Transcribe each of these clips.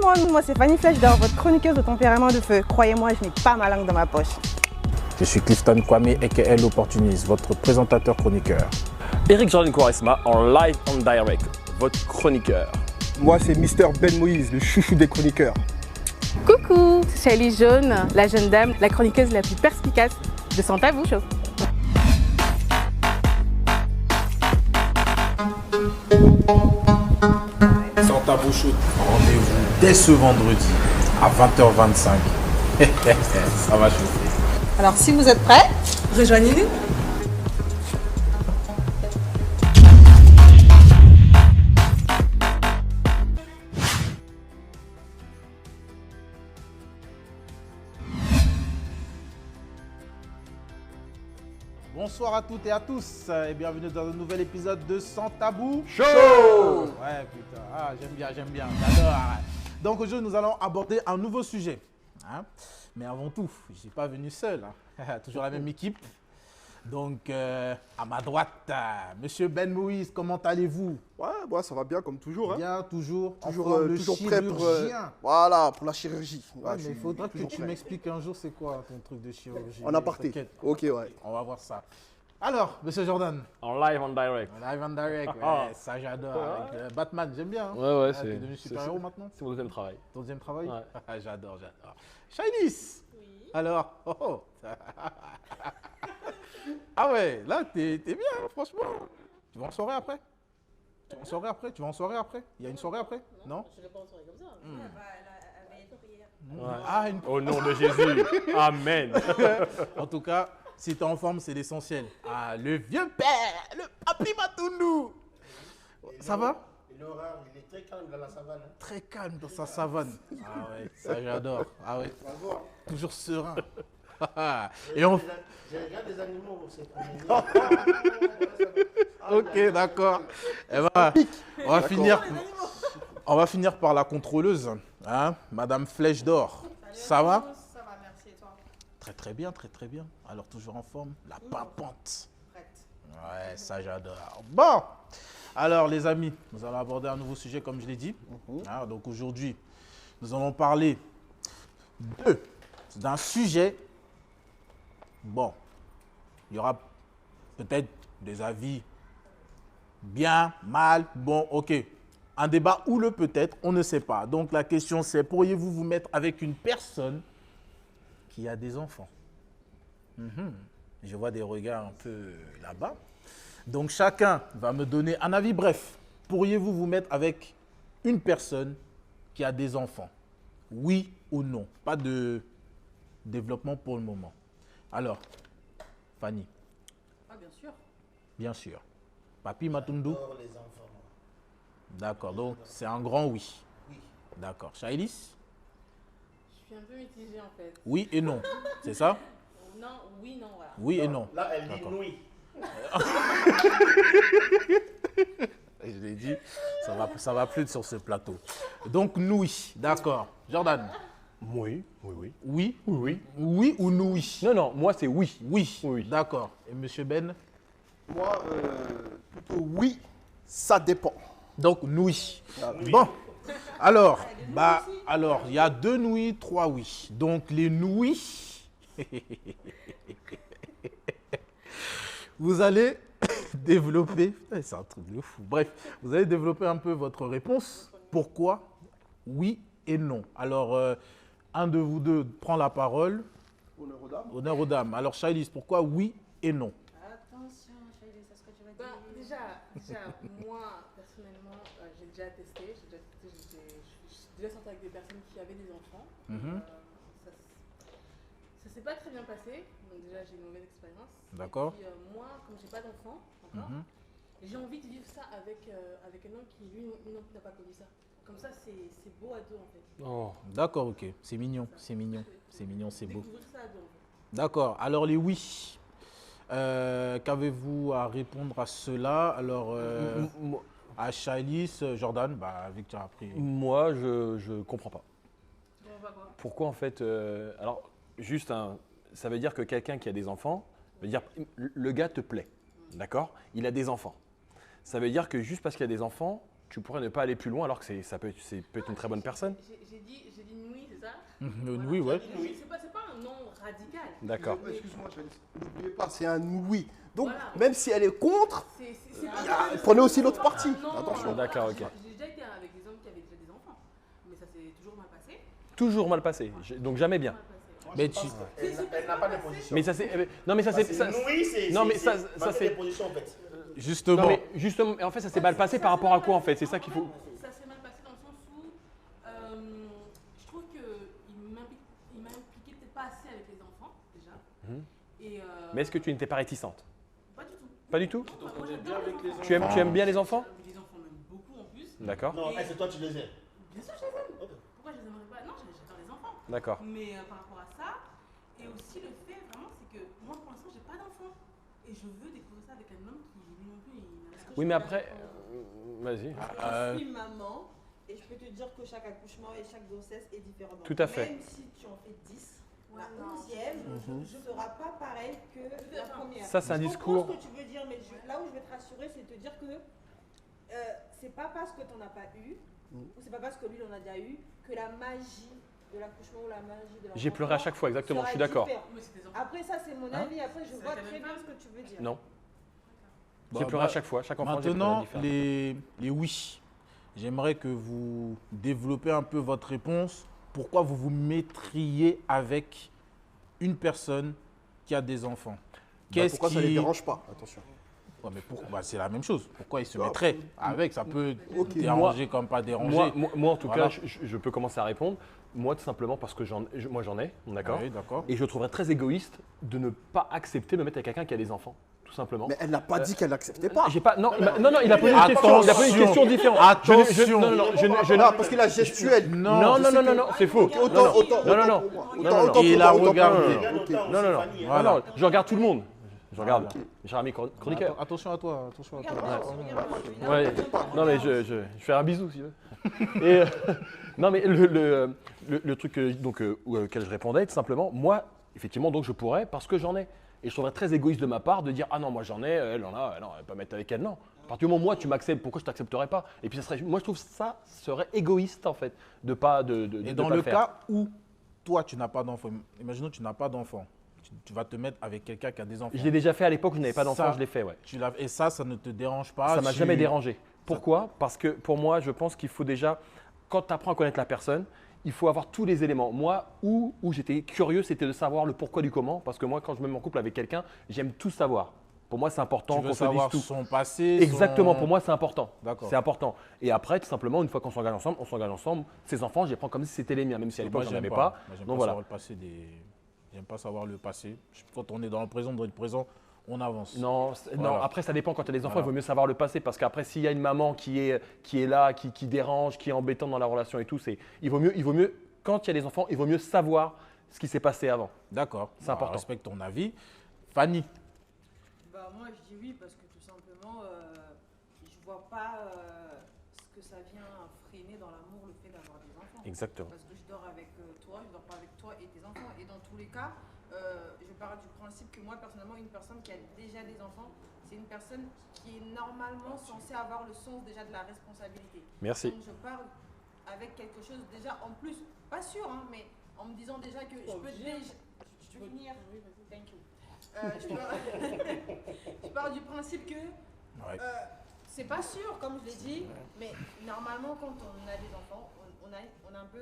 monde, moi c'est Fanny Flèche d'Or, votre chroniqueuse au tempérament de feu. Croyez-moi, je n'ai pas ma langue dans ma poche. Je suis Clifton Kwame aka l'opportuniste, votre présentateur chroniqueur. Eric Jordan Quaresma en live and direct, votre chroniqueur. Moi c'est Mister Ben Moïse, le chouchou des chroniqueurs. Coucou, c'est Shelly Jaune, la jeune dame, la chroniqueuse la plus perspicace de Sans Tabou Show. Sans Tabou Show, rendez-vous dès ce vendredi à 20h25. Ça va chauffer. Alors si vous êtes prêts, rejoignez-nous. Bonsoir à toutes et à tous et bienvenue dans un nouvel épisode de Sans Tabou Show. Ouais putain, j'aime bien, j'adore. Donc aujourd'hui nous allons aborder un nouveau sujet. Mais avant tout, je ne suis pas venu seul, toujours la même équipe. Donc à ma droite, Monsieur Ben Moïse, comment allez-vous? Ouais, bon, ça va bien comme toujours. Hein. Bien, toujours Toujours prêt pour, voilà, pour la chirurgie. Ouais, mais il faudra que tu m'expliques un jour c'est quoi ton truc de chirurgie. En aparté. Ok, ouais. On va voir ça. Alors, Monsieur Jordan. En live and direct. Live and direct, ouais, ça j'adore. Avec Batman, j'aime bien. Hein. Ouais, Tu es devenu super-héros maintenant? C'est mon deuxième travail. Ton deuxième travail? Ouais. J'adore. Shyness. Oui. Alors, ah ouais, là, t'es bien, franchement. Tu vas en soirée après? Tu vas en soirée après? Il y a une soirée après? Non? Je ne vais pas en soirée comme ça. Ouais. Ah, au nom de Jésus. Amen. En tout cas, si tu es en forme, c'est l'essentiel. Ah, le vieux père, le papi Matundu. Ça va? L'horaire, il est très calme dans la savane. Hein. Très calme dans sa savane. Ah ouais, ça j'adore. Ah ouais. Toujours serein. Et on... J'ai regardé des animaux aussi. Ok, d'accord. Eh ben, on va finir par la contrôleuse, hein, Madame Flèche d'Or. Ça va? Ça va, merci. Et toi? Très bien. Alors toujours en forme? La pimpante. Prête. Ouais, ça j'adore. Bon, alors les amis, nous allons aborder un nouveau sujet comme je l'ai dit. Donc aujourd'hui, nous allons parler d'un sujet. Bon, il y aura peut-être des avis bien, mal, bon, ok. Un débat ou le peut-être, on ne sait pas. Donc la question c'est, pourriez-vous vous mettre avec une personne qui a des enfants? Je vois des regards un peu là-bas. Donc chacun va me donner un avis bref. Pourriez-vous vous mettre avec une personne qui a des enfants? Oui ou non? Pas de développement pour le moment. Alors, Fanny? Ah, bien sûr. Bien sûr. Papi Matundu? J'adore les enfants. D'accord, donc c'est un grand oui. Oui. D'accord. Shailis? Je suis un peu mitigée en fait. Oui et non, c'est ça? Non, oui, non, voilà. Oui et non. Là, elle dit D'accord. oui. Je l'ai dit, ça va plus sur ce plateau. Donc, nous, d'accord. Jordan? Oui. Oui? Oui ou nous? Non, moi c'est oui. Oui. D'accord. Et Monsieur Ben? Moi, plutôt oui, ça dépend. Donc, nous. Bon. Alors, il y a 2 nouilles, 3 oui. Donc, les nouilles, vous allez développer, c'est un truc de fou. Bref, vous allez développer un peu votre réponse. Pourquoi oui et non? Alors, un de vous deux prend la parole. Honneur aux dames. Honneur aux dames. Alors, Shailis, pourquoi oui et non? Attention, Shailis, c'est ce que tu vas dire. Bah, déjà, moi, personnellement, j'ai déjà testé. Je suis déjà sortie avec des personnes qui avaient des enfants. Ça s'est pas très bien passé. Donc déjà, j'ai une mauvaise expérience. D'accord. Et puis, moi, comme j'ai pas d'enfant encore, j'ai envie de vivre ça avec un homme qui, lui, non plus n'a pas connu ça. Comme ça, c'est beau à deux, en fait. Oh. D'accord, ok. C'est mignon, c'est beau. Découvrir ça à deux, en fait. D'accord. Alors, les oui. Qu'avez-vous à répondre à cela? Alors, à Shailis, Jordan, vu que tu as appris. Moi, je comprends pas. Bon, on va voir. Pourquoi en fait alors, juste, ça veut dire que quelqu'un qui a des enfants, veut dire le gars te plaît, d'accord? Il a des enfants. Ça veut dire que juste parce qu'il a des enfants, tu pourrais ne pas aller plus loin alors que ça peut être une très bonne personne. J'ai dit oui, c'est ça? Oui, ouais. C'est pas un non radical. D'accord. Excuse-moi, n'oubliez pas, c'est un oui. Donc, Voilà. même si elle est contre, C'est pas prenez aussi l'autre partie. Non, Attention. D'accord, ok. J'ai déjà été avec des hommes qui avaient déjà des enfants, mais ça s'est toujours mal passé. Toujours mal passé, donc jamais bien. Mal passé. Mais tu... Elle n'a pas de position. Mais ça c'est, non mais ça c'est, ça- Oui, c'est. non mais ça c'est. c'est, positions en fait. Justement, non mais justement, en fait ça s'est mal passé par rapport à quoi en fait, c'est ça qu'il faut. Ça s'est mal passé dans le sens où je trouve qu'il m'impliquait peut-être pas assez avec les enfants déjà. Et, Mais est-ce que tu n'étais pas réticente? pas du tout. Pas du tout. Moi, j'adore les enfants. Tu aimes bien les enfants? Les enfants m'aiment beaucoup en plus. D'accord, Non, c'est toi, tu les aimes. Bien sûr, je les aime. Pourquoi je les aimerais pas? Non, j'adore les enfants. d'accord. Mais par rapport à ça, et aussi le fait vraiment, c'est que moi pour l'instant, j'ai pas d'enfant. Et je veux découvrir ça avec un homme qui lui non plus. Oui mais après, vas-y. Je suis maman et je peux te dire que chaque accouchement et chaque grossesse est différente. Tout à fait. Même si tu en fais 10, la 11e ne sera pas pareil que la première. Ça, c'est un Je discours- comprends ce que tu veux dire, mais là où je vais te rassurer, c'est te dire que c'est pas parce que tu n'en as pas eu, ou c'est pas parce que lui, il en a déjà eu, que la magie de l'accouchement ou la magie de l'enfant. J'ai pleuré à chaque fois, exactement, sera je suis d'accord. différente. Mais c'est des enfants. Après, ça, c'est mon avis. Après, je vois la très même bien femme ce que tu veux dire. Non. Bah, J'ai pleuré à bah, chaque fois, chaque enfant j'ai pleuré maintenant, différemment. les oui. J'aimerais que vous développez un peu votre réponse. Pourquoi vous vous mettriez avec une personne qui a des enfants? Pourquoi ça ne les dérange pas? Attention. Ouais, mais c'est la même chose. Pourquoi il se mettrait avec? Ça peut Ok. déranger comme pas déranger. Moi, en tout Voilà. cas, je peux commencer à répondre. Moi, tout simplement parce que moi j'en ai, d'accord. Oui, d'accord. Et je trouverais très égoïste de ne pas accepter de me mettre avec quelqu'un qui a des enfants, tout simplement. Mais elle n'a pas dit qu'elle n'acceptait pas. J'ai pas, non, il a posé une question, il a posé une question différente. Attention. Non, Parce qu'il a gestuel. non, c'est faux. Autant Il a pour moi, regardé. Ok. Non, je regarde tout le monde. Je regarde. Cher ami chroniqueur. Attention à toi. Attention à toi. Ouais. Non mais je fais un bisou si tu veux. Et non mais le truc auquel je répondais tout simplement, moi effectivement donc je pourrais parce que j'en ai. Et je trouverais très égoïste de ma part de dire ah non moi j'en ai, elle en a, non elle va pas mettre avec elle, non. À partir du moment où moi tu m'acceptes, pourquoi je t'accepterais pas? Et puis ça serait, moi je trouve ça serait égoïste en fait de pas de Et de dans pas le faire. cas où toi tu n'as pas d'enfant, imaginons que tu n'as pas d'enfant, tu vas te mettre avec quelqu'un qui a des enfants. Je l'ai déjà fait à l'époque où je n'avais pas d'enfant, Ça, je l'ai fait ouais. Et ça ne te dérange pas? Ça m'a jamais dérangé. Pourquoi? Parce que pour moi, je pense qu'il faut déjà, quand tu apprends à connaître la personne, il faut avoir tous les éléments. Moi, où j'étais curieux, c'était de savoir le pourquoi du comment. Parce que moi, quand je me mets en couple avec quelqu'un, j'aime tout savoir. Pour moi, c'est important Tu veux qu'on se dise savoir tout. son passé. Exactement, pour moi, c'est important. D'accord. C'est important. Et après, tout simplement, une fois qu'on s'engage ensemble, on s'engage ensemble. Ces enfants, je les prends comme si c'était les miens, même si à l'époque, Moi, j'en avais j'aime pas. Moi, j'aime Donc pas voilà. savoir le passé J'aime pas savoir le passé. Quand on est dans le présent, on avance. Non, non, Voilà. après ça dépend quand tu as des enfants, Voilà. il vaut mieux savoir le passé parce qu'après s'il y a une maman qui est là, qui dérange, qui est embêtante dans la relation et tout, il vaut mieux quand il y a des enfants, il vaut mieux savoir ce qui s'est passé avant. D'accord. C'est important. Je respecte ton avis. Fanny, Bah moi je dis oui parce que tout simplement je vois pas ce que ça vient freiner dans l'amour le fait d'avoir des enfants. Exactement. Parce que je dors avec toi, je dors pas avec toi et tes enfants. Et dans tous les cas, je pars du principe que moi personnellement une personne qui a déjà des enfants, c'est une personne qui est normalement censée avoir le sens déjà de la responsabilité. Merci. Donc je pars avec quelque chose déjà en plus, pas sûr hein, mais en me disant déjà que je peux déjà... Je peux finir. Thank you. Je pars du principe que c'est pas sûr, comme je l'ai dit, mais normalement, quand on a des enfants, on a un peu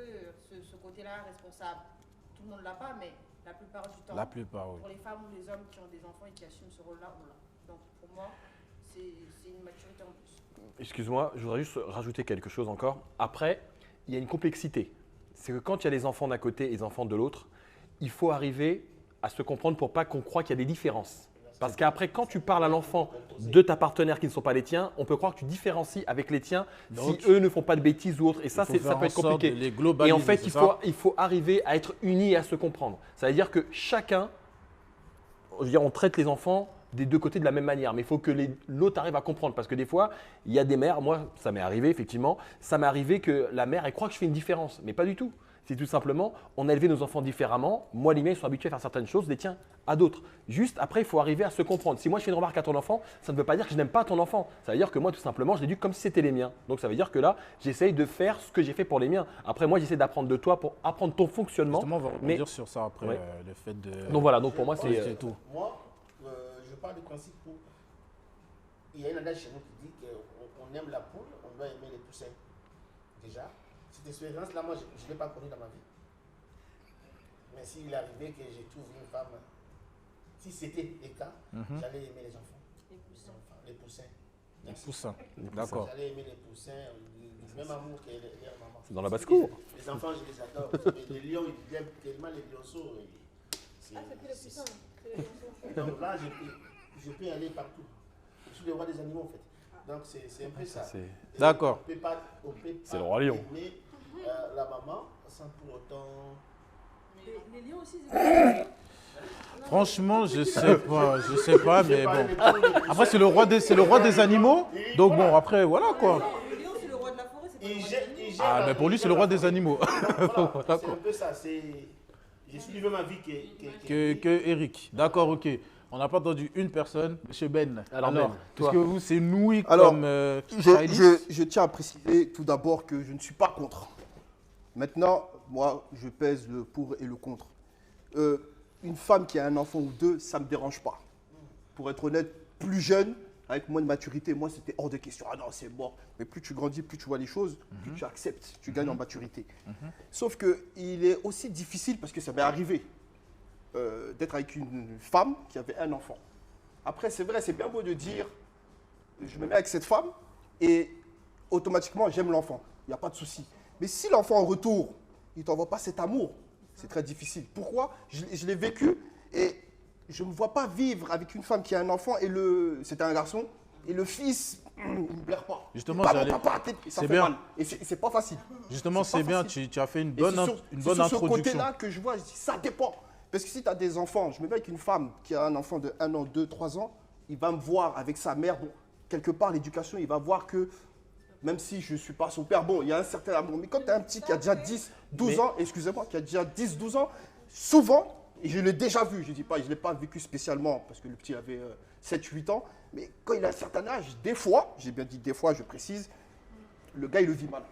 ce côté-là responsable. Tout le monde l'a pas, mais la plupart du temps, la plupart, oui. pour les femmes ou les hommes qui ont des enfants et qui assument ce rôle-là, on l'a. Donc pour moi, c'est une maturité en plus. Excuse-moi, je voudrais juste rajouter quelque chose encore. Après, il y a une complexité. C'est que quand il y a les enfants d'un côté et les enfants de l'autre, il faut arriver à se comprendre pour pas qu'on croie qu'il y a des différences. Parce qu'après, quand tu parles à l'enfant de ta partenaire qui ne sont pas les tiens, on peut croire que tu différencies avec les tiens Donc, si eux ne font pas de bêtises ou autre. Et ça, faut ça faire peut en être sorte compliqué. de les globaliser, Et en fait, c'est ça il faut arriver à être unis et à se comprendre. Ça veut dire que chacun, je veux dire, on traite les enfants des deux côtés de la même manière, mais il faut que l'autre arrive à comprendre. Parce que des fois, il y a des mères, moi, ça m'est arrivé effectivement, ça m'est arrivé que la mère, elle croit que je fais une différence, mais pas du tout. C'est tout simplement, on a élevé nos enfants différemment. Moi, les miens, ils sont habitués à faire certaines choses, les tiens à d'autres. Juste, après, il faut arriver à se comprendre. Si moi, je fais une remarque à ton enfant, ça ne veut pas dire que je n'aime pas ton enfant. Ça veut dire que moi, tout simplement, je l'éduque comme si c'était les miens. Donc, ça veut dire que là, j'essaye de faire ce que j'ai fait pour les miens. Après, moi, j'essaie d'apprendre de toi pour apprendre ton fonctionnement. Justement, on va revenir sur ça après, Ouais. le fait de… Donc voilà, donc pour moi, c'est c'est… tout. Moi, je parle du principe où il y a une adage chez nous qui dit qu'on aime la poule, on doit aimer les poussins. Déjà, cette expérience-là, moi, je ne l'ai pas connue dans ma vie. Mais s'il est arrivé que j'ai trouvé une femme, si c'était le cas, j'allais aimer les enfants. Les poussins. Les poussins, d'accord. J'allais aimer les poussins, du même amour que leur maman. C'est dans la basse-cour. Les enfants, je les adore. Les lions, ils aiment tellement les lionceaux. Ah, c'est plus le puissant. Donc là, je peux aller partout. Je suis le roi des animaux, en fait. Donc c'est un peu ça. D'accord. On peut pas C'est le roi lion. aimer la maman sans pour autant… Les lions aussi, c'est Franchement, je sais pas, mais bon. Après, c'est le roi des animaux. Donc bon, après, voilà quoi. Le lion, c'est le roi de la forêt, c'est pas le Il roi gère- des animaux. il gère Ah, la- mais pour lui, c'est le roi des animaux. Voilà, c'est D'accord. un peu ça. Je suis vivant ma vie que Que Eric. D'accord, ok. On n'a pas entendu une personne. Monsieur Ben. Alors, Ben, toi. Est-ce que vous, c'est nouilles Alors, comme Riley je tiens à préciser tout d'abord que je ne suis pas contre. Maintenant, moi, je pèse le pour et le contre. Une femme qui a un enfant ou deux, ça ne me dérange pas. Pour être honnête, plus jeune, avec moins de maturité, moi, c'était hors de question. Ah non, c'est mort. Mais plus tu grandis, plus tu vois les choses, plus tu acceptes, tu gagnes en maturité. Sauf qu'il est aussi difficile, parce que ça m'est arrivé, d'être avec une femme qui avait un enfant. Après, c'est vrai, c'est bien beau de dire, je me mets avec cette femme et automatiquement, j'aime l'enfant. Il n'y a pas de souci. Mais si l'enfant en retour, il ne t'envoie pas cet amour, c'est très difficile. Pourquoi? Je l'ai vécu et je ne me vois pas vivre avec une femme qui a un enfant et c'était un garçon et le fils, il ne me plaît pas. Justement, Papa, j'allais- papa, ça c'est fait bien. mal. Et c'est pas facile. Justement, C'est c'est pas bien. facile. Tu as fait une Et bonne, c'est sur ce introduction. côté-là que je vois, je dis, ça dépend. Parce que si tu as des enfants, je me mets avec une femme qui a un enfant de 1 an, 2, 3 ans, il va me voir avec sa mère. Bon, quelque part, l'éducation, il va voir que même si je ne suis pas son père, bon, il y a un certain amour. Mais quand tu as un petit qui a déjà 10, 12 ans, excusez-moi, qui a déjà 10, 12 ans, souvent, et je l'ai déjà vu, je ne dis pas, je ne l'ai pas vécu spécialement parce que le petit avait 7, 8 ans, mais quand il a un certain âge, des fois, j'ai bien dit des fois, je précise, le gars, il le vit mal.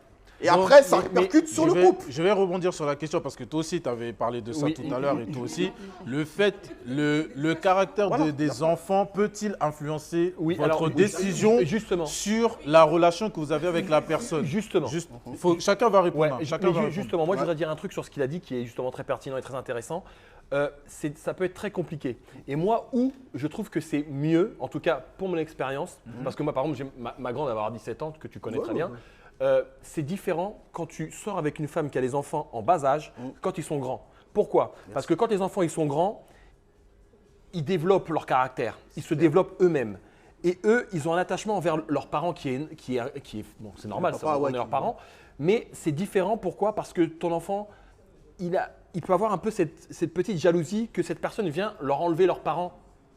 Et Donc, après, ça mais- répercute sur je le vais- couple. Je vais rebondir sur la question parce que toi aussi, tu avais parlé de ça Oui. tout à l'heure et toi aussi. Le fait, le caractère Voilà. des enfants peut-il influencer Oui, votre alors, oui, décision justement. sur la relation que vous avez avec la personne? Justement. Chacun va répondre. Ouais, hein, mais chacun va répondre. justement, moi je voudrais dire un truc sur ce qu'il a dit qui est justement très pertinent et très intéressant. Ça peut être très compliqué. Et moi, où je trouve que c'est mieux, en tout cas pour mon expérience, parce que moi par exemple, j'ai ma grande elle va avoir 17 ans, que tu connais très bien, c'est différent quand tu sors avec une femme qui a des enfants en bas âge, quand ils sont grands. Pourquoi? Parce que quand les enfants ils sont grands, ils développent leur caractère, ils se développent eux-mêmes. Et eux, ils ont un attachement envers leurs parents qui est bon, c'est normal, papa, ça, on ouais, est leurs qui- parents, mais c'est différent. Pourquoi? Parce que ton enfant, il peut avoir un peu cette petite jalousie que cette personne vient leur enlever leurs parents.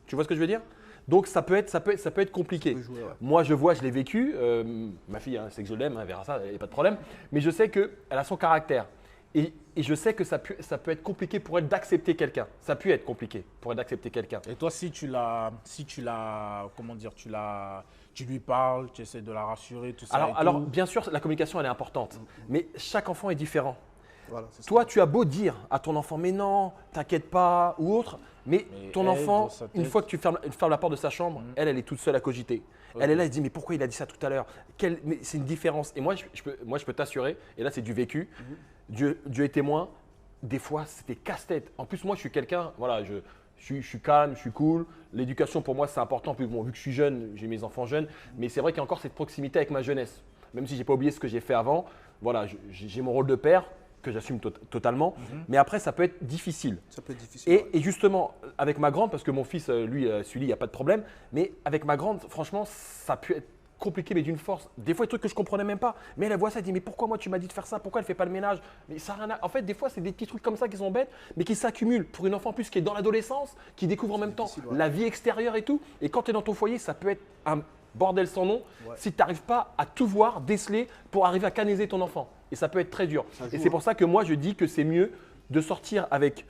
Tu vois ce que je veux dire? Donc ça peut être compliqué. jouer, ouais. Moi, je vois, je l'ai vécu. Ma fille, hein, c'est que je l'aime, elle verra ça, il n'y a pas de problème. Mais je sais qu'elle a son caractère. Et je sais que ça peut être compliqué pour elle d'accepter quelqu'un. Ça peut être compliqué pour elle d'accepter quelqu'un. Et toi, comment dire, tu lui parles, tu essaies de la rassurer, tout ça. Alors, bien sûr, la communication, elle est importante. Mais chaque enfant est différent. Voilà, c'est ça. Toi, tu as beau dire à ton enfant, mais non, t'inquiète pas, ou autre, mais ton elle, enfant, dans sa une tête- fois que tu fermes la porte de sa chambre, elle est toute seule à cogiter. Elle est là, elle se dit, mais pourquoi il a dit ça tout à l'heure? Mais c'est une différence. Et moi, je peux t'assurer, et là, c'est du vécu, Dieu est témoin, des fois, c'était casse-tête. En plus, moi, je suis quelqu'un, voilà, je suis calme, je suis cool. L'éducation, pour moi, c'est important. Puis, bon, vu que je suis jeune, j'ai mes enfants jeunes, mais c'est vrai qu'il y a encore cette proximité avec ma jeunesse. Même si je n'ai pas oublié ce que j'ai fait avant, voilà, j'ai mon rôle de père, que j'assume totalement. Mais après, ça peut être difficile. Ça peut être difficile. ouais. Et justement, avec ma grande, parce que mon fils, lui, celui-là, il n'y a pas de problème, mais avec ma grande, franchement, ça peut être compliqué, mais d'une force. Des fois, des trucs que je ne comprenais même pas. Mais elle voit ça, elle dit, mais pourquoi moi tu m'as dit de faire ça? Pourquoi elle ne fait pas le ménage? Mais ça a rien à... En fait, des fois, c'est des petits trucs comme ça qui sont bêtes, mais qui s'accumulent pour une enfant en plus qui est dans l'adolescence, qui découvre en même temps difficile, ouais. la vie extérieure et tout. Et quand tu es dans ton foyer, ça peut être un bordel sans nom si tu n'arrives pas à tout voir, déceler pour arriver à canaliser ton enfant. Et ça peut être très dur. Ça joue, Et c'est pour ça que moi, je dis que c'est mieux de sortir avec,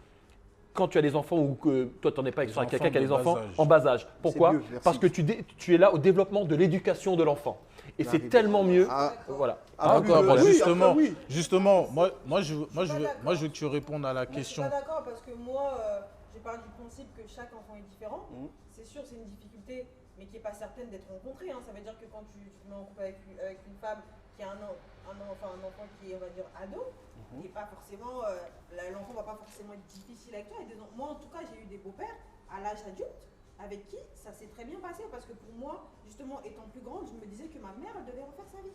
quand tu as des enfants ou que toi, tu n'en es pas avec Des quelqu'un qui a enfants des de bas enfants âge. en bas âge. Pourquoi? mieux, merci. Parce que tu es là au développement de l'éducation de l'enfant. Et c'est tellement mieux. Ah, Voilà. ah, D'accord, oui, bah, oui, justement, après, oui. justement, moi, je veux d'accord. que tu répondes à la Moi, question. je suis pas d'accord parce que moi, je pars du principe que chaque enfant est différent. Mhm. C'est sûr, c'est une difficulté, mais qui n'est pas certaine d'être rencontrée. Hein. Ça veut dire que quand tu te mets en couple avec une femme qui a un enfant qui est, on va dire, ado, qui est pas forcément, l'enfant va pas forcément être difficile avec toi. Moi, en tout cas, j'ai eu des beaux-pères à l'âge adulte avec qui ça s'est très bien passé parce que pour moi, justement, étant plus grande, je me disais que ma mère, elle devait refaire sa vie.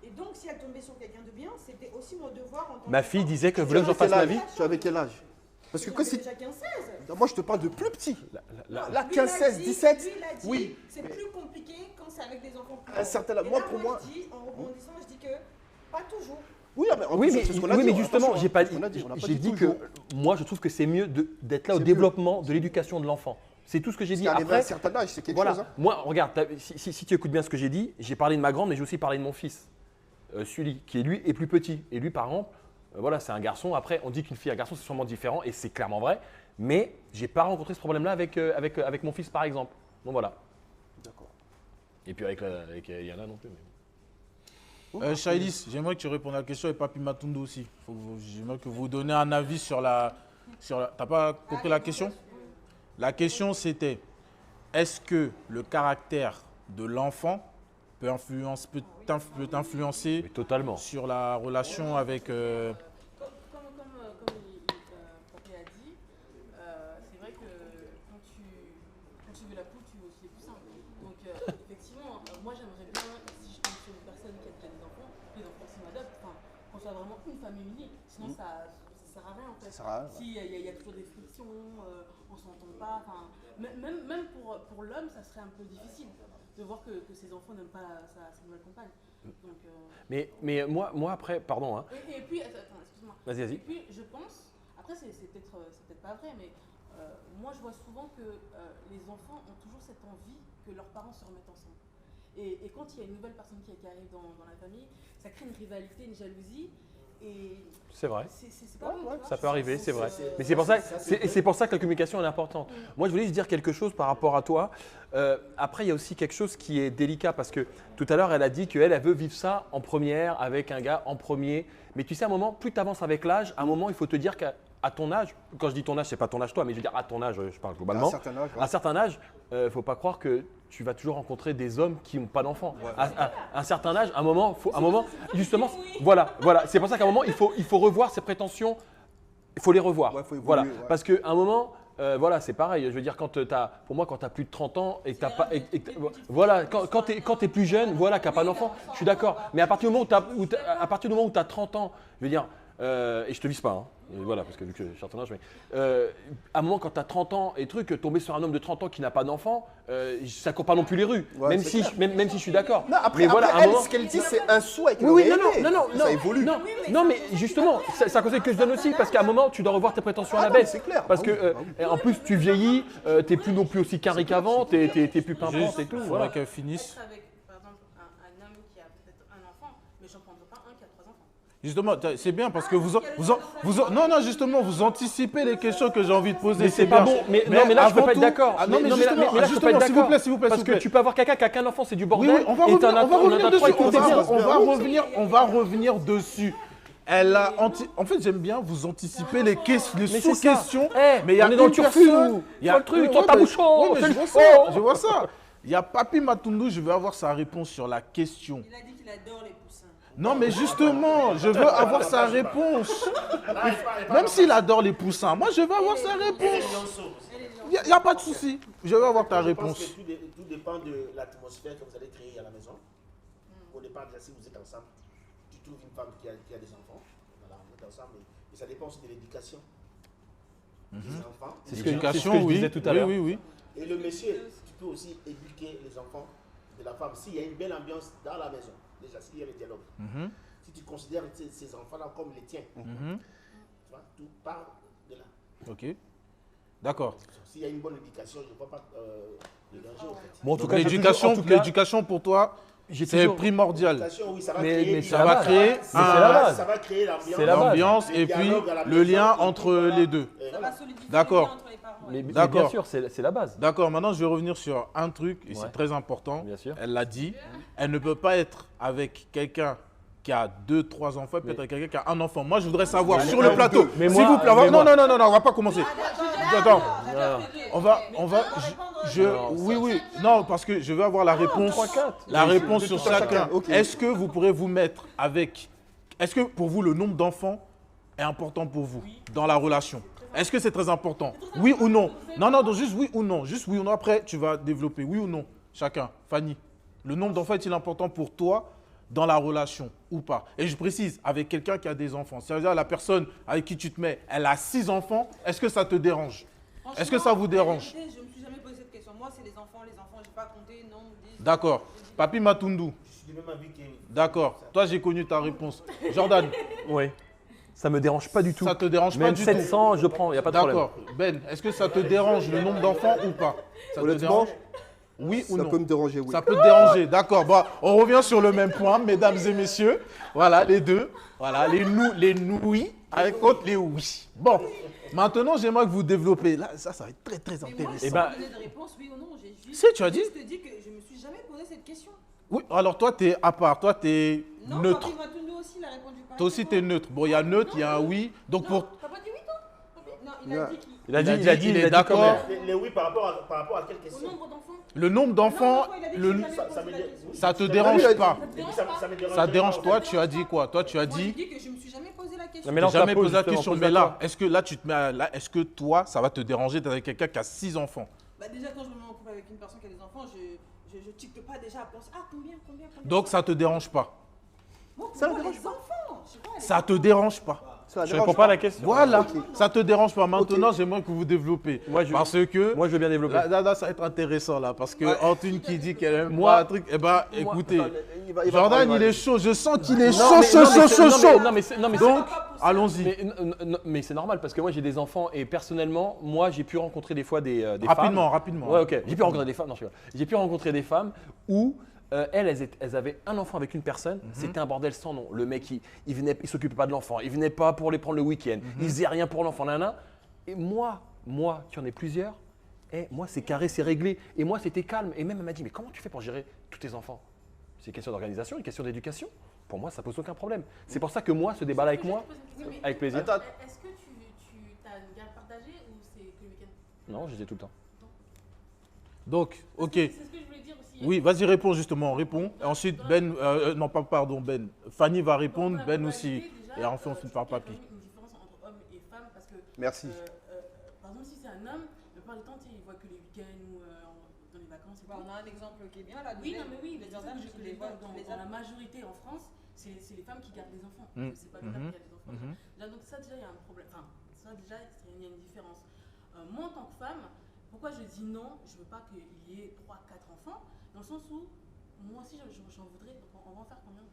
Et donc, si elle tombait sur quelqu'un de bien, c'était aussi mon devoir en tant Ma que fille femme. disait que Tu voulait que j'en fasse ma vie. Tu avais quel âge? Parce que Il quand avait c'est. déjà 15-16. Moi, je te parle de plus petit. La- Là, Lui, 15, il a 16, dit- 17. lui, il a dit, Oui. c'est plus compliqué quand c'est avec des enfants plus Un grands. certain âge. Et Moi, là, pour moi. je dis, en rebondissant, je dis que pas toujours. Oui, mais, en Oui, plus, mais, c'est ce qu'on a oui, dit, mais justement, attention, j'ai pas c'est ce qu'on a dit, on n'a pas j'ai dit que toujours. moi, je trouve que c'est mieux d'être là au C'est développement de l'éducation de l'enfant. C'est tout ce que j'ai Parce dit. qu'arriver à un Après, certain âge, c'est quelque voilà. chose. Hein. Moi, regarde, si tu écoutes bien ce que j'ai dit, j'ai parlé de ma grande, mais j'ai aussi parlé de mon fils, Sully, qui lui est plus petit. Et lui, par exemple, voilà, c'est un garçon. Après, on dit qu'une fille et un garçon, c'est sûrement différent, et c'est clairement vrai. Mais j'ai pas rencontré ce problème-là avec mon fils, par exemple. Donc voilà. D'accord. Et puis avec Yana non plus. Mais... Shailis, j'aimerais que tu répondes à la question et Papi Matundu aussi. J'aimerais que vous donniez un avis sur la. T'as pas compris la question? La question c'était, est-ce que le caractère de l'enfant peut t'influencer Mais totalement. sur la relation avec. Comme Papi a dit, c'est vrai que quand tu veux la poule, tu veux aussi les poussins. Donc effectivement, moi j'aimerais bien, si je tombe sur une personne qui a déjà des enfants s'y m'adoptent, enfin, qu'on soit vraiment une famille unie. Sinon ça sert à rien en fait. Ça sert à rien, ouais. Si il y a toujours des frictions, on s'entend pas. Même pour l'homme, ça serait un peu difficile de voir que ses enfants n'aiment pas sa nouvelle compagne. Donc, Mais moi après, pardon. Hein. et puis, attends, excuse-moi. Vas-y. Et puis, je pense, après, c'est peut-être pas vrai, mais moi, je vois souvent que les enfants ont toujours cette envie que leurs parents se remettent ensemble. Et quand il y a une nouvelle personne qui arrive dans la famille, ça crée une rivalité, une jalousie. Et C'est vrai. c'est pas bon, tu vois. Ça peut arriver, c'est vrai. c'est- Mais c'est pour ça que la communication est importante. Moi, je voulais juste dire quelque chose par rapport à toi. Après, il y a aussi quelque chose qui est délicat parce que tout à l'heure, elle a dit qu'elle veut vivre ça en première, avec un gars en premier. Mais tu sais, à un moment, plus tu avances avec l'âge, à un moment, il faut te dire qu'à ton âge, quand je dis ton âge, c'est pas ton âge toi, mais je veux dire à ton âge, je parle À globalement. un certain âge, ouais. À un certain âge, faut pas croire que tu vas toujours rencontrer des hommes qui n'ont pas d'enfants. À un certain âge, à un moment, justement, voilà. C'est pour ça qu'à un moment, il faut revoir ses prétentions. Il faut les revoir. Ouais, faut évoluer, voilà. ouais. Parce qu'à un moment, voilà, c'est pareil. Je veux dire, pour moi, quand tu as plus de 30 ans et que tu pas, voilà, quand tu es plus jeune, voilà, qui n'a pas d'enfant, je suis d'accord. Mais à partir du moment où tu as 30 ans, je veux dire, et je te vise pas, hein, et voilà, parce que vu que je suis certain âge, mais à un moment, quand tu as 30 ans et tomber sur un homme de 30 ans qui n'a pas d'enfant, ça court pas non plus les rues, Ouais, même, c'est si, clair. même si je suis d'accord. Non, après, mais voilà, à un elle, moment. ce qu'elle dit, c'est un souhait qu'elle Oui, aurait non, aimé. non, Ça évolue. Non, mais justement, c'est un conseil que je donne aussi, parce qu'à un moment, tu dois revoir tes prétentions à la Ah non, baisse. c'est clair. Parce Ah que, oui, ah oui. en plus, tu vieillis, tu n'es plus non plus aussi carré qu'avant, tu es plus pimpante et tout. Il faudrait Voilà. qu'elle finisse. Être avec, par exemple, un homme qui a peut-être un enfant, mais j'en prendrai pas un qui a 3 enfants. Justement, c'est bien parce que non, justement, vous anticipez les questions que j'ai envie de poser. Mais c'est pas bien. bon. Mais non, mais là, je peux avant pas être tout- d'accord. Ah, non, mais là, justement, là, je peux pas être s'il vous plaît, d'accord. s'il vous plaît, Parce s'il que vous plaît. tu peux avoir quelqu'un qui a qu'un enfant, c'est du Oui, bordel. oui, on va et t'en revenir, as- on va on en a revenir trois et dessus. tout est bien. On va revenir dessus. Elle a en fait, j'aime bien vous anticiper les Mais c'est ça. sous-questions. Eh, Mais il y a on est dans le une turfu, personne- nous. il y a Sur le truc, ouais, sur ta mais- bouchon, ouais, mais c'est je le vois faux. ça, je vois ça. Il y a Papi Matundu, je veux avoir sa réponse sur la question. Il a dit qu'il adore les poussins. Non, mais justement, je veux avoir sa réponse. Même s'il adore les poussins, moi, je veux avoir sa réponse. Il n'y a pas de souci. Je veux avoir ta Je pense réponse. que tout dépend de l'atmosphère que vous allez créer à la maison. Au départ, déjà, si vous êtes ensemble, tu trouves une femme qui a des enfants. Voilà, vous êtes ensemble. Et ça dépend aussi de l'éducation des enfants. C'est ce que L'éducation, je oui. disais tout à l'heure. Oui, oui, oui. Et le monsieur, tu peux aussi éduquer les enfants de la femme. S'il y a une belle ambiance dans la maison, déjà, s'il y a le dialogue. Mhm, Si tu considères ces enfants-là comme les tiens, mhm. tu vois, tout part de là. Ok. D'accord. S'il y a une bonne éducation, je ne vois pas le danger. En fait. Bon, en tout Donc, cas, l'éducation pour toi, C'est primordial. Oui, ça va Mais créer, c'est Ça va créer c'est la base. ça va créer l'ambiance. C'est la base. l'ambiance et puis le lien entre les deux. Ça va solidifier D'accord. le lien entre les parents. Mais D'accord. bien sûr, c'est la base. D'accord, maintenant je vais revenir sur un truc, et Ouais. c'est très important. Bien sûr. Elle l'a dit, elle ne peut pas être avec quelqu'un qui a 2, 3 enfants, peut-être avec quelqu'un qui a un enfant. Moi, je voudrais savoir sur le plateau, Mais s'il moi- vous plaît, on va- mais non, moi- non, non, non, on va pas commencer. Attends, on va, Non, oui, non, parce que je veux avoir la réponse, 3-4. la réponse sur chacun. ok. Est-ce que vous pourrez vous mettre avec, est-ce que pour vous le nombre d'enfants est important pour vous dans la relation? Est-ce que c'est très important? Oui ou non? Non, non, donc juste oui ou non. Juste oui ou non. Après, tu vas développer. Oui ou non? Chacun. Fanny, le nombre d'enfants est-il important pour toi dans la relation ou pas? Et je précise, avec quelqu'un qui a des enfants. C'est-à-dire la personne avec qui tu te mets, elle a 6 enfants. Est-ce que ça te dérange? Est-ce que ça vous dérange? Je me suis jamais posé cette question. Moi, c'est les enfants, j'ai pas compté, non, 10. D'accord. Papi Matundu. Je suis du même avis que... D'accord. Toi, j'ai connu ta réponse. Jordan, Oui. Ça me dérange pas du tout. ça te dérange pas Même du tout? 700, je prends, il n'y a pas de problème. D'accord. Ben, est-ce que ça te dérange le nombre d'enfants ou pas? Ça te Honnêtement, dérange? Oui ou ça non? peut me déranger, oui. Ça peut te déranger, d'accord. Bon, on revient sur le même point, mesdames et messieurs. Voilà, les deux. Voilà, les nouilles avec contre les oui. Bon, maintenant, j'aimerais que vous développez. Là, ça va être très, très Mais moi, intéressant. j'ai Eh ben- pas donné de réponse, oui ou non. J'ai juste, Si, tu as dit? juste dit que je me suis jamais posé cette question. Oui, alors toi, tu es à part. Toi, tu es Non, neutre. Papi Matundu aussi, il a répondu pareil. Toi aussi, tu es neutre. Bon, il y a neutre, il y a un oui. Donc, Non, pour. t'as pas dit oui, toi Papi Non, il a dit qu'il... Il a Il a dit, dit, il a dit, il est il a dit d'accord. quand même. Les oui par rapport à quelle Au question? nombre d'enfants. Le nombre d'enfants, Non, il a dit le- qu'il avait Ça posé me la dé- question. ça te il a dérange dit. pas. Ça me dérange. Ça te dérange, toi, tu as dit quoi? Toi, tu as Moi, j'ai dit. dit que je me suis jamais posé la question. Non, mais là, on te la Jamais pose, posé la justement, question, pose-la mais là, toi. est-ce que là, tu te mets là, est-ce que toi, ça va te déranger d'être avec quelqu'un qui a 6 enfants? Bah, déjà, quand je me mets en couple avec une personne qui a des enfants, je tique pas déjà à penser, ah, combien. Donc, ça te dérange pas? Moi, Ça pour me moi, dérange les enfants, je sais pas. Ça te dérange pas? Ça Je dérange réponds pas à la question. Voilà, Ok. ça te dérange pas. Maintenant, j'aimerais que vous développez. Moi, je- Parce que Moi, je veux bien développer. là, ça va être intéressant là. Parce que Antoine qui dit qu'elle aime Moi- pas un truc, eh ben, écoutez, Il va Jordan, parler, il est chaud. Je sens qu'il est Non, chaud, mais- chaud, non, chaud, mais c'est- chaud, non, mais- chaud. non, mais c'est- non, mais c'est- Donc, allons-y. Mais c'est normal parce que moi j'ai des enfants et personnellement, moi j'ai pu rencontrer des fois des femmes. Rapidement. Ouais, ok. J'ai pu rencontrer des femmes. Non, je rigole. J'ai pu rencontrer des femmes où elles avaient un enfant avec une personne. C'était un bordel sans nom. Le mec, il venait, il s'occupait pas de l'enfant. Il venait pas pour les prendre le week-end. Il faisait rien pour l'enfant. Nana. Et moi qui en ai plusieurs, moi c'est carré, c'est réglé. Et moi c'était calme. Et même elle m'a dit, mais comment tu fais pour gérer tous tes enfants? C'est une question d'organisation, une question d'éducation. Pour moi, ça pose aucun problème. C'est pour ça que moi, ce débat-là avec moi, avec plaisir. Attends, Est-ce que tu as une garde partagée ou c'est que le week-end? Non, je disais tout le temps. Donc, ok. C'est ce que je voulais dire aussi. Oui, vas-y, réponds justement, réponds. Et ensuite, Ben, non, pas pardon, Ben. Fanny va répondre, Donc, Ben la aussi. pluralité, déjà, Et enfin, on finit par je trouve Papi. qu'il y a quand même une différence entre hommes et femmes parce que, Merci. par exemple, si c'est un homme, la plupart du temps, tu sais, il voit que les week-ends ou dans les vacances. Et Bah, tout. on a un exemple qui est bien là. Oui, non, mais oui, les les Jordan, je les vois dans, tous les dans la ans. majorité en France, c'est les femmes qui gardent les enfants. Mm. C'est pas les femmes qui gardent les enfants. Déjà, donc ça déjà, il y a un problème. Enfin, ça déjà, il y a une différence. Moi, en tant que femme, pourquoi je dis non, je veux pas qu'il y ait 3-4 enfants, dans le sens où moi aussi j'en voudrais, donc on va en faire combien?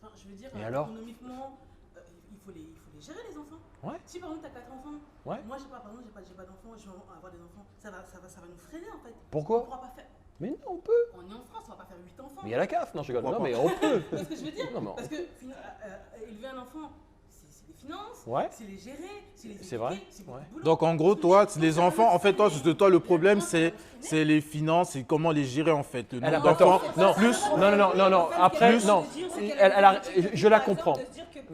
Enfin, je veux dire, Et alors économiquement, il faut les gérer les enfants. Ouais. Si par exemple tu as 4 enfants, Ouais. moi j'ai pas d'enfants, je vais avoir des enfants, ça va nous freiner en fait. On Pourquoi? pourra pas faire. Mais non, on peut. On est en France, on va pas faire 8 enfants. Mais il y a la CAF. Non, je rigole. Pourquoi Non, mais on peut. Tu vois ce que je veux dire? Non, mais on- Parce que élever un enfant, c'est des finances, Ouais. c'est les gérer, c'est les C'est vrai, éduquer, c'est beaucoup ouais. de boulot. Donc, en gros, toi, les enfants, en fait, toi, le problème, c'est les finances et comment les gérer, en fait. Le Elle a nombre pas d'enfants. tort. Non, plus. non. Après, non. Je la comprends.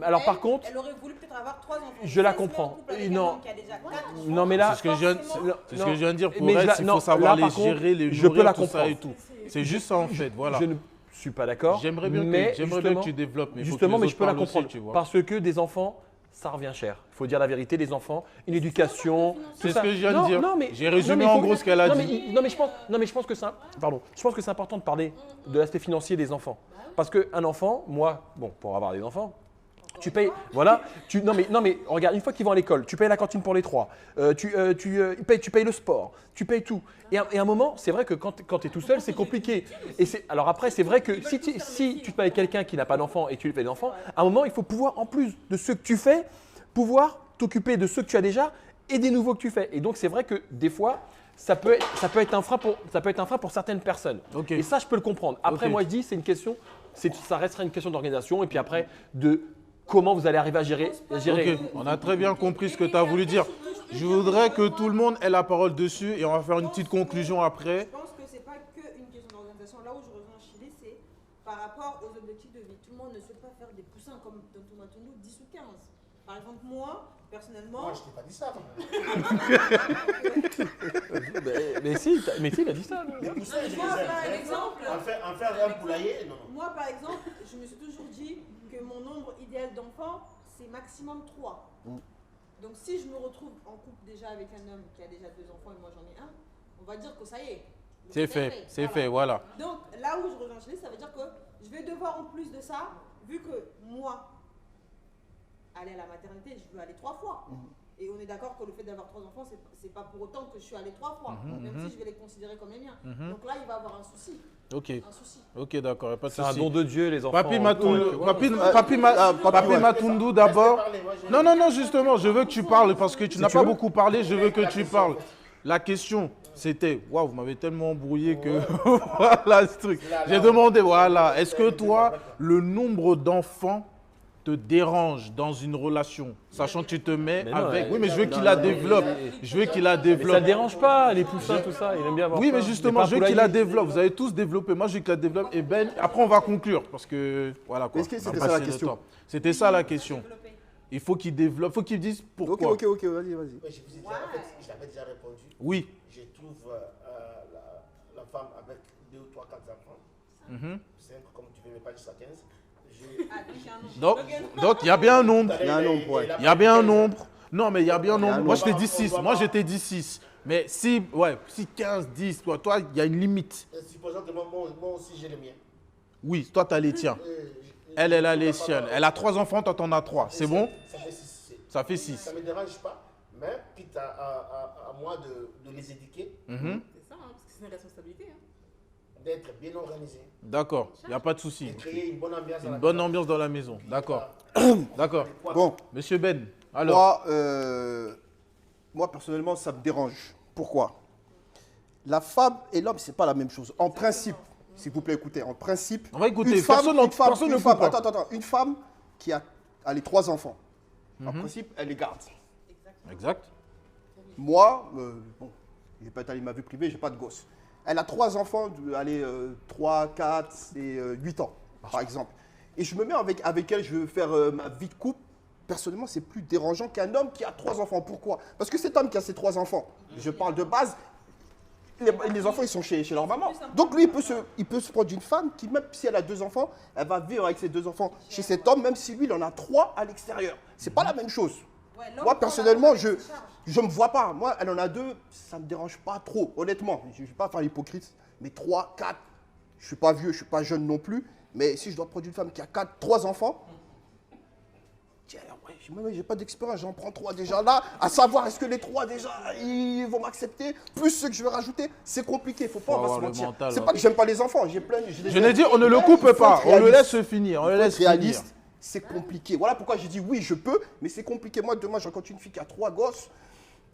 Alors, par contre, elle aurait voulu peut-être avoir 3 enfants. je la Elle se met en comprends. couple avec Et un non. homme qui a déjà 4 enfants. Non, mais là, C'est ce que je viens de- forcément, c'est ce que je viens de dire pour Mais elle, je la- il non, faut savoir là, les par contre, gérer, les je peux nourrir, la tout ça et comprendre. tout. C'est juste ça, en fait, voilà. Je ne suis pas d'accord. J'aimerais bien, mais que justement- tu développes. Mais faut que Justement, les mais autres je peux la parlent aussi, comprendre. tu vois. Parce que des enfants, ça revient cher. Il faut dire la vérité, des enfants, une éducation. C'est tout ce ça. que je viens de Non, dire. non, mais- J'ai non, résumé mais il en faut- gros ce qu'elle a non, dit. mais- non, mais je pense que ça. Pardon. Je pense que c'est important de parler de l'aspect financier des enfants. Parce qu'un enfant, moi, bon, pour avoir des enfants, tu payes, voilà. Non mais regarde, une fois qu'ils vont à l'école, tu payes la cantine pour les 3, tu payes le sport, tu payes tout. Et à un moment, c'est vrai que quand tu es tout seul, c'est compliqué. Alors après, c'est vrai que si tu te mets avec quelqu'un qui n'a pas d'enfant et tu lui fais des enfants, à un moment, il faut pouvoir, en plus de ceux que tu fais, pouvoir t'occuper de ceux que tu as déjà et des nouveaux que tu fais. Et donc, c'est vrai que des fois, ça peut être un frein pour certaines personnes. Ok. Et ça, je peux le comprendre. Après, Ok. moi, je dis, c'est une question, ça restera une question d'organisation et puis après, de comment vous allez arriver à gérer. Ok, on a très bien compris ce que tu as voulu dire. Je voudrais que tout le monde ait la parole dessus et on va faire une petite conclusion après. Je pense que c'est pas qu'une question d'organisation. Là où je rejoins Chili, c'est par rapport aux objectifs de vie. Tout le monde ne souhaite pas faire des poussins comme Tonton Matundu, 10 ou 15. Par exemple, moi, personnellement, Moi, je t'ai pas dit ça. Mais si, il a dit ça. Les poussins, je les Moi, par aime. exemple, En faire un poulailler, non. moi, par exemple, je me suis toujours dit que mon nombre idéal d'enfants, c'est maximum 3. Donc, si je me retrouve en couple déjà avec un homme qui a déjà 2 enfants et moi j'en ai un, on va dire que ça y est. C'est fait, voilà. Donc, là où je rejoins Chili, ça veut dire que je vais devoir en plus de ça, vu que moi, aller à la maternité, je veux aller 3 fois. Et on est d'accord que le fait d'avoir 3 enfants, c'est pas pour autant que je suis allée 3 fois, même si je vais les considérer comme les miens. Donc là, il va y avoir un souci. Ok, Un souci. ok, d'accord, y a pas de C'est un souci. don de Dieu, les enfants. Papi Matundu, Papi, ouais. Matundu d'abord. Non, justement, je veux que tu parles parce que tu n'as pas beaucoup parlé, je veux que tu parles. La question, c'était, waouh, vous m'avez tellement embrouillé que voilà ce truc. J'ai demandé, voilà, est-ce que toi, le nombre d'enfants te dérange dans une relation, sachant que tu te mets Mais non, avec. ouais. Oui, mais je veux qu'il la développe. Je veux qu'il la Mais développe. ça ne dérange pas, les poussins, tout ça. Il aime bien avoir Oui, ça. mais justement, Il est je veux pas qu'il la poulailler. développe. Vous avez tous développé. Moi, je veux qu'il la développe. Et Ben, après, on va conclure. Parce que, voilà quoi. Est-ce que on a c'était ça la passé le question? temps. C'était ça la question. Il faut qu'il développe. Il faut qu'il dise pourquoi. Ok, vas-y. Ouais, je vous ai déjà, en fait, je l'avais déjà répondu. Oui. Je trouve la femme avec 2 ou 3, 4 enfants. Mhm. 5, comme tu veux, mais pas jusqu'à 15. Donc, il y a bien un nombre. Il y a un nombre, ouais. Il y a bien un nombre. Non, mais il y a bien un nombre. un Moi, nombre. je t'ai dit 6. Moi, j'étais dit 6. Mais si 15, 10, toi, il y a une limite. Supposons que moi aussi j'ai les miens. Oui, toi, tu as les tiens. Elle a les siennes. Elle a 3 enfants, toi, t'en as 3. C'est bon? Ça fait 6. Ça fait 6. Ça ne me dérange pas, mais quitte à moi de les éduquer, Mhm. C'est ça, hein, parce que c'est une responsabilité. Hein. d'être bien organisé, D'accord, il n'y a pas de souci. de créer une bonne ambiance dans la Une bonne maison. ambiance dans la maison. D'accord. D'accord. Bon, Monsieur Ben, alors. moi, personnellement, ça me dérange. Pourquoi? La femme et l'homme, c'est pas la même chose. En principe, s'il vous plaît, écoutez, en principe, On va écouter. une femme, Personne ne coupe pas. attends, une femme qui a les 3 enfants, en principe, elle les garde. Exact. Moi, bon, je vais pas étaler ma vie privée, j'ai pas de gosse. Elle a 3 enfants, 3, 4 et 8 ans, par exemple. Et je me mets avec elle, je veux faire ma vie de couple. Personnellement, c'est plus dérangeant qu'un homme qui a 3 enfants. Pourquoi? Parce que cet homme qui a ses 3 enfants, je parle de base, les enfants, ils sont chez leur maman. Donc lui, il peut se prendre une femme qui, même si elle a 2 enfants, elle va vivre avec ses 2 enfants chez cet homme, même si lui, il en a 3 à l'extérieur. C'est pas la même chose. Moi, personnellement, je me vois pas. Moi, elle en a 2, ça me dérange pas trop, honnêtement. Je ne vais pas faire l'hypocrite, mais 3, 4, je suis pas vieux, je suis pas jeune non plus. Mais si je dois prendre une femme qui a 3 enfants, tiens, ouais, j'ai pas d'expérience, j'en prends 3 déjà là. À savoir, est-ce que les 3 déjà, ils vont m'accepter? Plus ceux que je vais rajouter, c'est compliqué. Faut pas, Faut on va se avoir le mentir. mental, C'est hein. pas que j'aime pas les enfants, j'ai plein. Je l'ai dit, on ne le coupe pas. On le laisse finir. On le laisse finir. Réaliste, c'est compliqué. Voilà pourquoi j'ai dit oui, je peux, mais c'est compliqué. Moi, demain, je rencontre une fille qui a 3 gosses.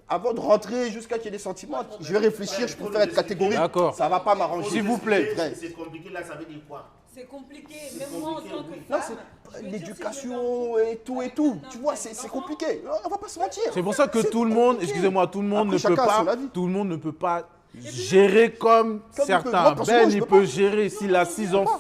Avant de rentrer jusqu'à qu'il y ait des sentiments, je vais réfléchir, je préfère être catégorique. D'accord. Ça va pas m'arranger. S'il vous plaît. C'est compliqué, là, ça veut dire quoi? C'est compliqué, même moi en tant que Non, femme. c'est je veux dire, l'éducation et tout. Tu vois, c'est compliqué. On va pas se mentir. C'est pour ça que C'est tout le monde, compliqué. excusez-moi, tout le monde Après, ne peut chacun a son pas, avis. tout le monde ne peut pas gérer comme il peut. certains. Moi, personnellement, Ben, je il peux peut pas. gérer. S'il a 6 enfants,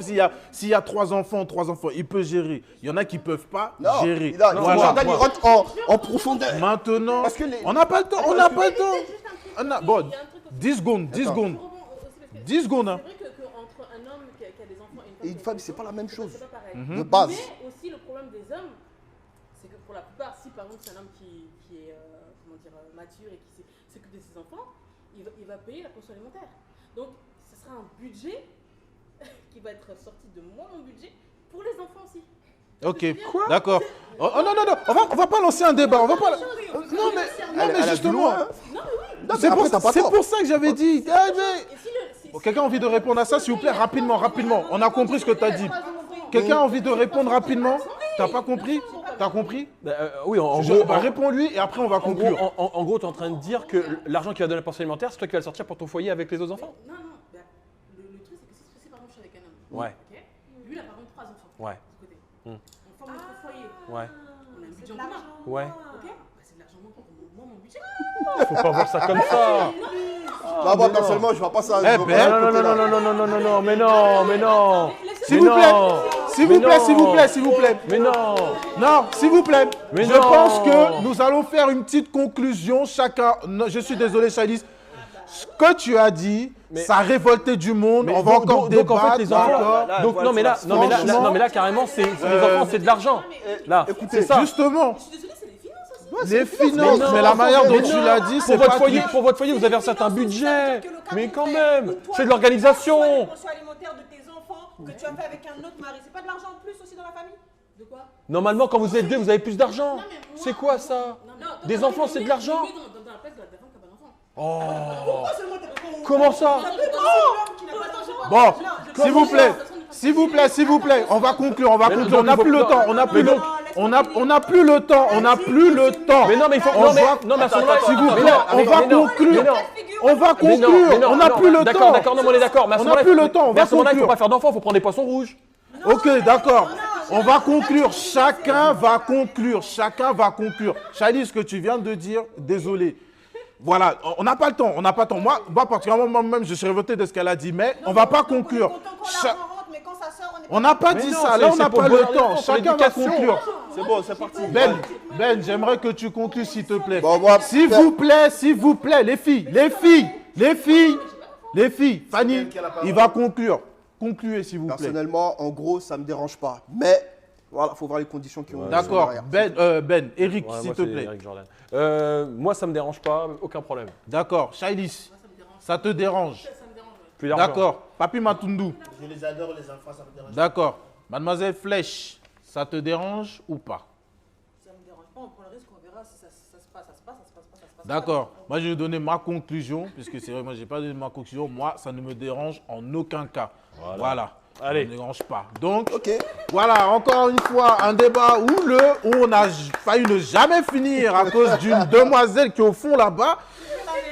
s'il y a 3 enfants, il peut gérer. Il y en a qui peuvent pas Non, gérer. non, Voilà. Jordan, il rentre en profondeur. Maintenant, Parce que les- on n'a pas le temps. On n'a pas le temps. Il y a un truc Bon, aussi, 10 secondes, 10 Attends. secondes. je rebondis aussi parce que 10 secondes, hein. C'est vrai qu'entre un homme qui a des enfants Et une femme, c'est pas la même chose. C'est pas pareil. Mhm. De base. Mais aussi le problème des hommes, c'est que pour la plupart, si par exemple c'est un homme qui est comment dire, mature et qui s'occupe de ses enfants, il va payer la pension alimentaire. Donc ce sera un budget qui va être sorti de mon budget pour les enfants aussi. Ok, d'accord. Oh, non, on va pas lancer un débat. On va pas. Non, mais Elle a vu justement. loin, hein. Non mais oui. Non, mais C'est après, t'as pas tort. pour ça que j'avais dit. Ah, mais- Et si Quelqu'un a envie de répondre à ça, s'il vous plaît, rapidement. On a compris ce que tu as dit. Quelqu'un a envie de répondre rapidement? T'as pas compris? T'as compris? Oui, en gros. Réponds-lui et après on va conclure. En gros, tu es en train de dire que l'argent qu'il va donner à la pension alimentaire, c'est toi qui vas le sortir pour ton foyer avec les autres enfants? Non, bah, le truc, c'est que si par exemple je suis avec un homme, Ouais. ok, lui il a par exemple 3 enfants. Ouais. De côté. Hmm. On forme notre foyer. Ouais. On a un budget en commun. Ouais. Ok, bah, c'est de l'argent pour moi, mon budget. Faut pas voir ça comme ça. Bah, moi, personnellement, je vois pas ça. Eh je vois ben, pas Non, ce non, côté-là. non, mais non. S'il Mais vous plaît, non. s'il Mais vous plaît, non. s'il vous plaît, s'il vous plaît. Mais non. Non, s'il vous plaît. Mais je non. pense que nous allons faire une petite conclusion. Chacun. Non, je suis désolé, Chalice. Ce que tu as dit, Mais- ça a révolté du monde. On va donc, encore donc, débattre. en fait, les enfants. d'accord. Donc, non, mais là, carrément, c'est les enfants, c'est de l'argent. Là, écoutez, c'est ça. Justement, Je suis désolée, c'est les finances aussi. les finances, non, mais la manière dont mais tu non. l'as dit, c'est Pour pas votre foyer, vous avez un certain budget. Mais quand même, c'est de l'organisation. Les pensions alimentaires de tes enfants que tu as fait avec un autre mari, c'est pas de l'argent en plus aussi dans la famille? De quoi? Normalement, quand vous êtes deux, vous avez plus d'argent. Non, mais moi- C'est quoi ça? Non, mais- Des non, enfants, mais c'est de je l'argent. me mets dans la place de la femme qui a pas d'enfant. Oh. Seulement t'as pas- Comment ça? Bon, s'il vous plaît, s'il vous plaît, s'il vous plaît, on va conclure, on va Mais non, conclure. On donc, n'a il faut- plus le non, temps, on n'a plus mais le, donc- on n'a plus le temps, on n'a plus le temps. Mais non, mais il faut. On Non, mais va- non, mais à ce moment-là, S'il vous mais plaît, non, on mais va non, conclure. mais non. On va Mais non, conclure, mais non, on n'a non, plus le D'accord, temps. d'accord, non, mais on est d'accord. Mais à ce On n'a moment-là, plus le temps, on mais à va ce moment-là, il faut conclure. pas faire d'enfants, il faut prendre des poissons rouges. Ok, d'accord. On va conclure. Chacun va conclure. Chacun va conclure. Chalice, ce que tu viens de dire, désolé. Voilà, on n'a pas le temps. On n'a pas le temps. Moi, particulièrement, moi-même, je suis révolté de ce qu'elle a dit, mais on va pas conclure. Mais quand ça sort, on est On n'a pas Mais dit non, ça. c'est- Là, on c'est n'a pour pas le le bonheur des temps. enfants, pour Chacun va l'éducation. conclure. C'est bon, c'est parti. Ben, j'aimerais que tu conclues, s'il te plaît. Bon, moi, S'il vous plaît, les filles, Fanny, il va conclure. Concluez, s'il vous plaît. personnellement, en gros, ça me dérange pas. Mais, voilà, faut voir les conditions qui ont. D'accord. Ben, Eric, Ouais, s'il moi, te c'est plaît. Eric Jordan. Moi, ça me dérange pas, aucun problème. D'accord. Chalice, ça te dérange. Ça me dérange. Ouais. Plus d'argent. D'accord. Papi Matundu. Je les adore, les enfants, ça me dérange. D'accord. Mademoiselle Flèche, ça te dérange ou pas? Ça me dérange pas, on prend le risque, on verra si ça se passe, ça se passe pas. D'accord. Moi, je vais donner ma conclusion, puisque c'est vrai, moi, je n'ai pas donné ma conclusion. Moi, ça ne me dérange en aucun cas. Voilà. Allez. Ça ne me dérange pas. Donc, Ok. voilà, encore une fois, un débat houleux où on a failli ne jamais finir à cause d'une demoiselle qui est au fond là-bas.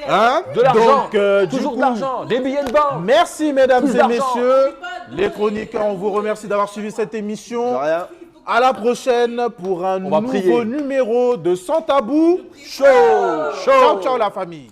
Hein? De l'argent. Donc, du Toujours coup, de l'argent. Des billets de banque. merci, mesdames Plus et d'argent. messieurs. Les chroniqueurs, on vous remercie d'avoir suivi cette émission. De rien. À la prochaine pour un On va nouveau prier. numéro de Sans Tabou. Chaud. Ciao, ciao la famille.